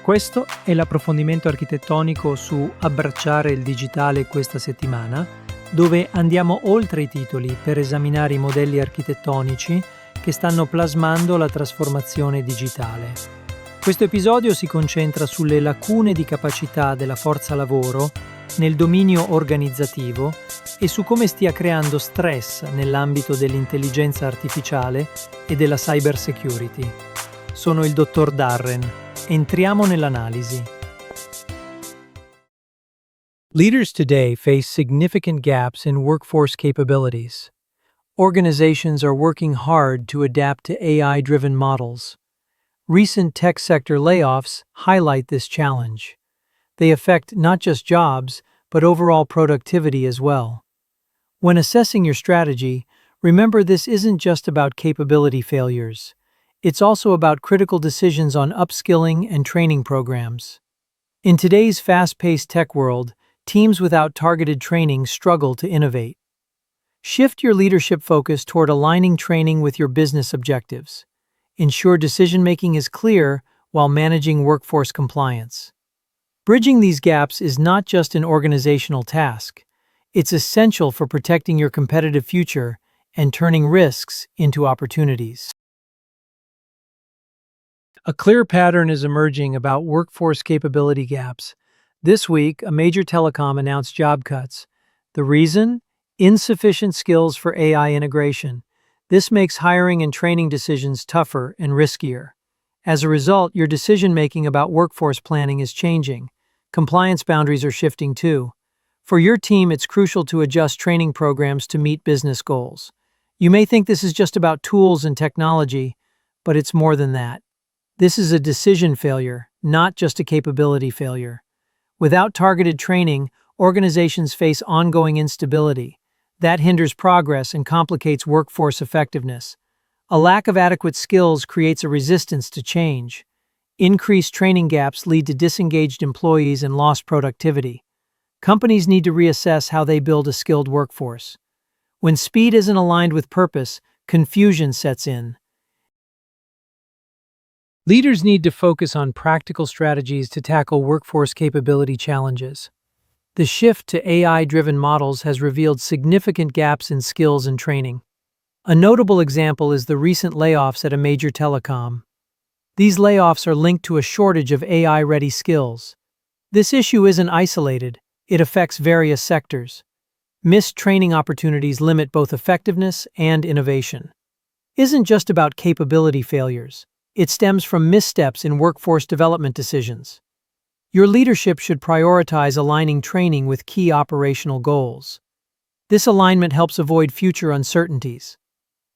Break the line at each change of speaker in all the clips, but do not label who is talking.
Questo è l'approfondimento architettonico su Abbracciare il digitale questa settimana, dove andiamo oltre i titoli per esaminare i modelli architettonici che stanno plasmando la trasformazione digitale. Questo episodio si concentra sulle lacune di capacità della forza lavoro nel dominio organizzativo e su come stia creando stress nell'ambito dell'intelligenza artificiale e della cybersecurity. Sono il dottor Darren. Entriamo nell'analisi. Leaders today face significant gaps in workforce capabilities. Organizations are working hard to adapt to AI-driven models. Recent tech sector layoffs highlight this challenge. They affect not just jobs, but overall productivity as well. When assessing your strategy, remember this isn't just about capability failures. It's also about critical decisions on upskilling and training programs. In today's fast-paced tech world, teams without targeted training struggle to innovate. Shift your leadership focus toward aligning training with your business objectives. Ensure decision-making is clear while managing workforce compliance. Bridging these gaps is not just an organizational task. It's essential for protecting your competitive future and turning risks into opportunities. A clear pattern is emerging about workforce capability gaps. This week, a major telecom announced job cuts. The reason? Insufficient skills for AI integration. This makes hiring and training decisions tougher and riskier. As a result, your decision-making about workforce planning is changing. Compliance boundaries are shifting too. For your team, it's crucial to adjust training programs to meet business goals. You may think this is just about tools and technology, but it's more than that. This is a decision failure, not just a capability failure. Without targeted training, organizations face ongoing instability. That hinders progress and complicates workforce effectiveness. A lack of adequate skills creates a resistance to change. Increased training gaps lead to disengaged employees and lost productivity. Companies need to reassess how they build a skilled workforce. When speed isn't aligned with purpose, confusion sets in. Leaders need to focus on practical strategies to tackle workforce capability challenges. The shift to AI-driven models has revealed significant gaps in skills and training. A notable example is the recent layoffs at a major telecom. These layoffs are linked to a shortage of AI-ready skills. This issue isn't isolated, it affects various sectors. Missed training opportunities limit both effectiveness and innovation. It isn't just about capability failures. It stems from missteps in workforce development decisions. Your leadership should prioritize aligning training with key operational goals. This alignment helps avoid future uncertainties.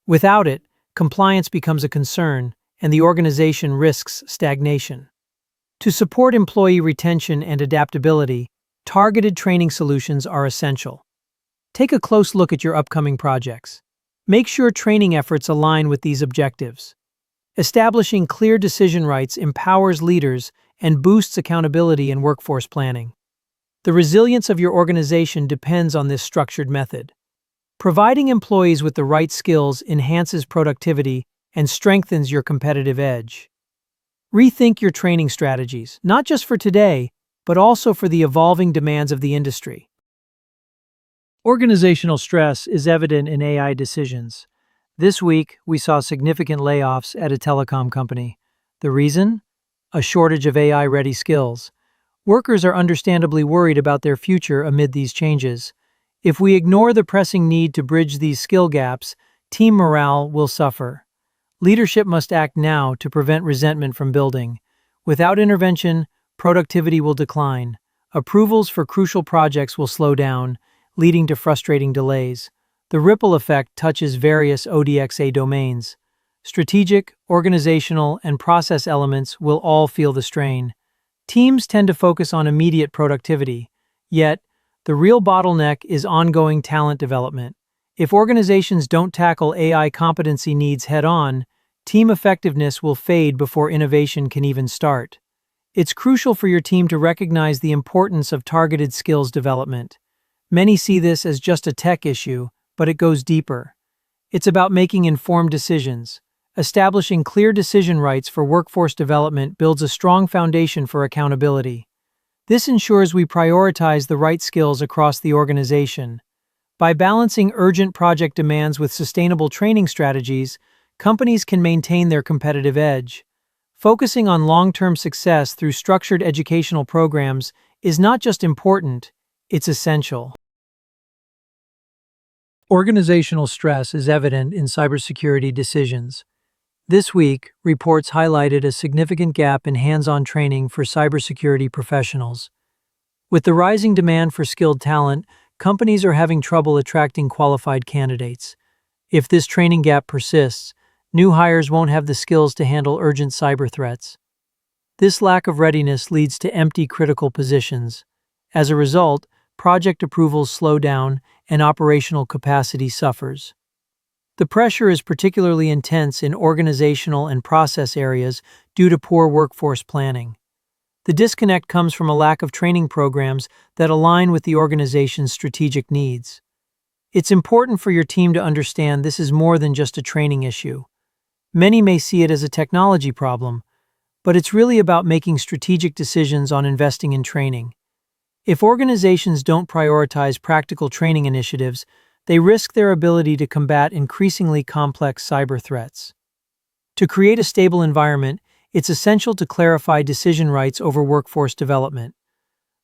Without it, compliance becomes a concern, and the organization risks stagnation. To support employee retention and adaptability, targeted training solutions are essential. Take a close look at your upcoming projects. Make sure training efforts align with these objectives. Establishing clear decision rights empowers leaders and boosts accountability in workforce planning. The resilience of your organization depends on this structured method. Providing employees with the right skills enhances productivity and strengthens your competitive edge. Rethink your training strategies, not just for today, but also for the evolving demands of the industry. Organizational stress is evident in AI decisions. This week, we saw significant layoffs at a telecom company. The reason? A shortage of AI-ready skills. Workers are understandably worried about their future amid these changes. If we ignore the pressing need to bridge these skill gaps, team morale will suffer. Leadership must act now to prevent resentment from building. Without intervention, productivity will decline. Approvals for crucial projects will slow down, leading to frustrating delays. The ripple effect touches various ODXA domains. Strategic, organizational, and process elements will all feel the strain. Teams tend to focus on immediate productivity, yet the real bottleneck is ongoing talent development. If organizations don't tackle AI competency needs head-on, team effectiveness will fade before innovation can even start. It's crucial for your team to recognize the importance of targeted skills development. Many see this as just a tech issue, but it goes deeper. It's about making informed decisions, Establishing clear decision rights for workforce development builds a strong foundation for accountability. This ensures we prioritize the right skills across the organization. By balancing urgent project demands with sustainable training strategies, companies can maintain their competitive edge. Focusing on long-term success through structured educational programs is not just important, it's essential. Organizational stress is evident in cybersecurity decisions. This week, reports highlighted a significant gap in hands-on training for cybersecurity professionals. With the rising demand for skilled talent, companies are having trouble attracting qualified candidates. If this training gap persists, new hires won't have the skills to handle urgent cyber threats. This lack of readiness leads to empty critical positions. As a result, project approvals slow down and operational capacity suffers. The pressure is particularly intense in organizational and process areas due to poor workforce planning. The disconnect comes from a lack of training programs that align with the organization's strategic needs. It's important for your team to understand this is more than just a training issue. Many may see it as a technology problem, but it's really about making strategic decisions on investing in training. If organizations don't prioritize practical training initiatives, they risk their ability to combat increasingly complex cyber threats. To create a stable environment, it's essential to clarify decision rights over workforce development.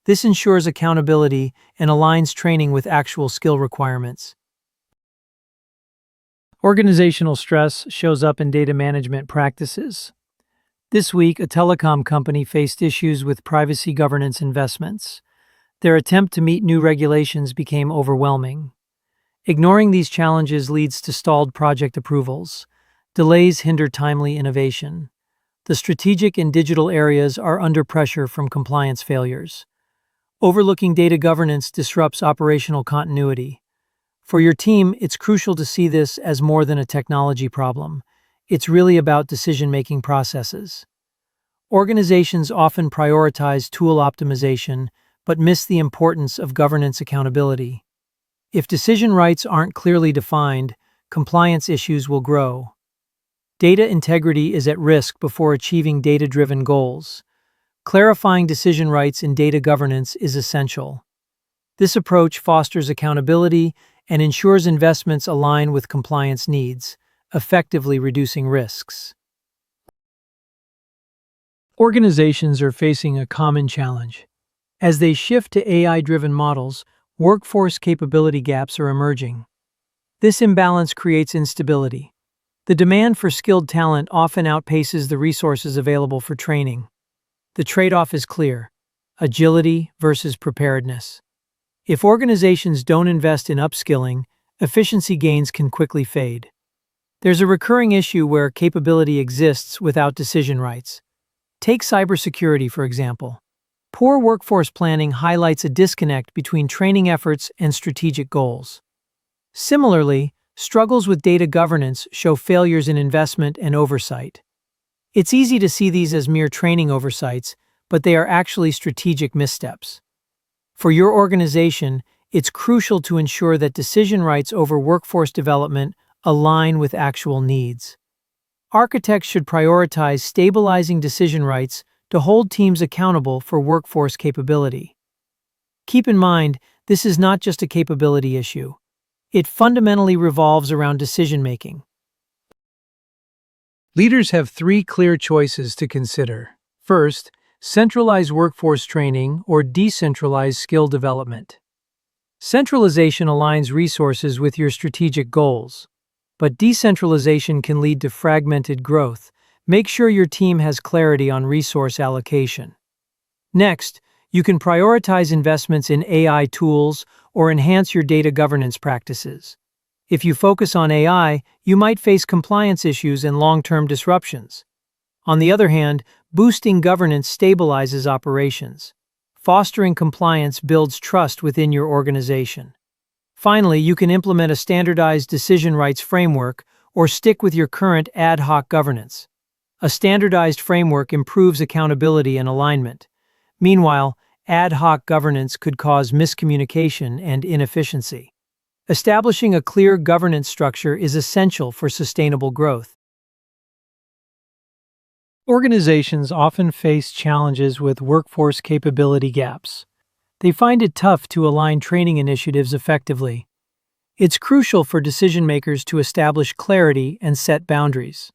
This ensures accountability and aligns training with actual skill requirements. Organizational stress shows up in data management practices. This week, a telecom company faced issues with privacy governance investments. Their attempt to meet new regulations became overwhelming. Ignoring these challenges leads to stalled project approvals. Delays hinder timely innovation. The strategic and digital areas are under pressure from compliance failures. Overlooking data governance disrupts operational continuity. For your team, it's crucial to see this as more than a technology problem. It's really about decision-making processes. Organizations often prioritize tool optimization, but miss the importance of governance accountability. If decision rights aren't clearly defined, compliance issues will grow. Data integrity is at risk before achieving data-driven goals. Clarifying decision rights in data governance is essential. This approach fosters accountability and ensures investments align with compliance needs, effectively reducing risks. Organizations are facing a common challenge. As they shift to AI-driven models, workforce capability gaps are emerging. This imbalance creates instability. The demand for skilled talent often outpaces the resources available for training. The trade-off is clear: agility versus preparedness. If organizations don't invest in upskilling, efficiency gains can quickly fade. There's a recurring issue where capability exists without decision rights. Take cybersecurity, for example. Poor workforce planning highlights a disconnect between training efforts and strategic goals. Similarly, struggles with data governance show failures in investment and oversight. It's easy to see these as mere training oversights, but they are actually strategic missteps. For your organization, it's crucial to ensure that decision rights over workforce development align with actual needs. Architects should prioritize stabilizing decision rights to hold teams accountable for workforce capability. Keep in mind, this is not just a capability issue. It fundamentally revolves around decision-making. Leaders have three clear choices to consider. First, centralize workforce training or decentralize skill development. Centralization aligns resources with your strategic goals, but decentralization can lead to fragmented growth. Make sure your team has clarity on resource allocation. Next, you can prioritize investments in AI tools or enhance your data governance practices. If you focus on AI, you might face compliance issues and long-term disruptions. On the other hand, boosting governance stabilizes operations. Fostering compliance builds trust within your organization. Finally, you can implement a standardized decision rights framework or stick with your current ad hoc governance. A standardized framework improves accountability and alignment. Meanwhile, ad hoc governance could cause miscommunication and inefficiency. Establishing a clear governance structure is essential for sustainable growth. Organizations often face challenges with workforce capability gaps. They find it tough to align training initiatives effectively. It's crucial for decision makers to establish clarity and set boundaries.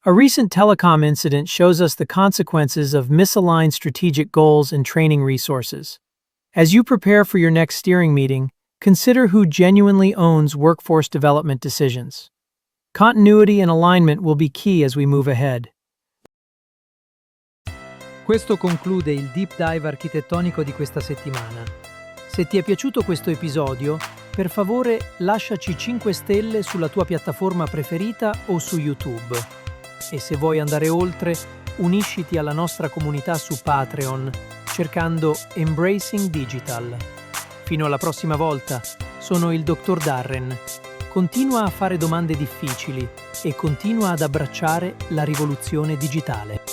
A recent telecom incident shows us the consequences of misaligned strategic goals and training resources. As you prepare for your next steering meeting, consider who genuinely owns workforce development decisions. Continuity and alignment will be key as we move ahead. Questo conclude il deep dive architettonico di questa settimana. Se ti è piaciuto questo episodio, per favore lasciaci 5 stelle sulla tua piattaforma preferita o su YouTube. E se vuoi andare oltre, unisciti alla nostra comunità su Patreon cercando Embracing Digital. Fino alla prossima volta, sono il dottor Darren. Continua a fare domande difficili e continua ad abbracciare la rivoluzione digitale.